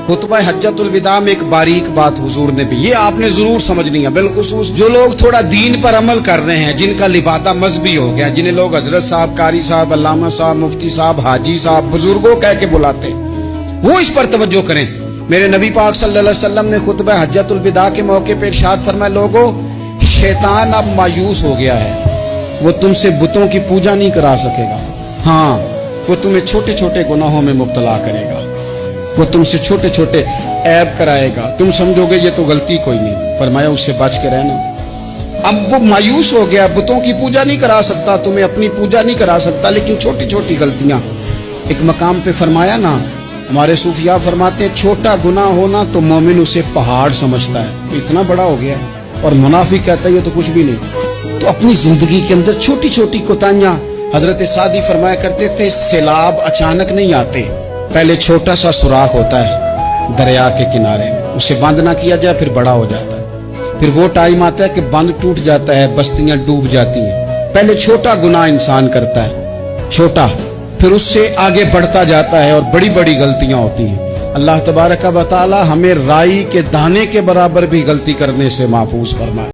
खुतबा हज्जतुल विदा में एक बारीक बात हुजूर ने भी, ये आपने जरूर समझनी है, बिलखुसूस जो लोग थोड़ा दीन पर अमल कर रहे हैं, जिनका लिबादा मजहबी हो गया, जिन्हें लोग हजरत साहब, कारी साहब, अल्लामा साहब, मुफ्ती साहब, हाजी साहब, बुजुर्गों कह के बुलाते हैं, वो इस पर तवज्जो करें। मेरे नबी पाक सल्लल्लाहु अलैहि वसल्लम ने खुतबा हज्जतुल विदा के मौके पर इरशाद फरमाया, लोगों शैतान अब मायूस हो गया है, वो तुमसे बुतों की पूजा नहीं करा सकेगा, हाँ वो तुम्हें छोटे छोटे गुनाहों में मुब्तला करेगा, वो तुमसे छोटे छोटे ऐब कराएगा, तुम समझोगे ये तो गलती कोई नहीं, फरमाया उससे बच के रहना। अब वो मायूस हो गया, बुतों की पूजा नहीं करा सकता, तुम्हें अपनी पूजा नहीं करा सकता, लेकिन छोटी छोटी गलतियां। एक मकाम पे फरमाया ना, हमारे सूफिया फरमाते हैं छोटा गुनाह होना तो मोमिन उसे पहाड़ समझता है, इतना बड़ा हो गया, और मुनाफिक कहता है ये तो कुछ भी नहीं। तो अपनी जिंदगी के अंदर छोटी छोटी कोताहियां, हजरत सादी फरमाया करते थे, सैलाब अचानक नहीं आते, पहले छोटा सा सुराख होता है दरिया के किनारे, उसे बंद ना किया जाए फिर बड़ा हो जाता है, फिर वो टाइम आता है कि बंद टूट जाता है, बस्तियां डूब जाती हैं। पहले छोटा गुनाह इंसान करता है, छोटा, फिर उससे आगे बढ़ता जाता है और बड़ी बड़ी गलतियां होती हैं। अल्लाह तबारक व तआला हमें राई के दाने के बराबर भी गलती करने से महफूज फरमाए।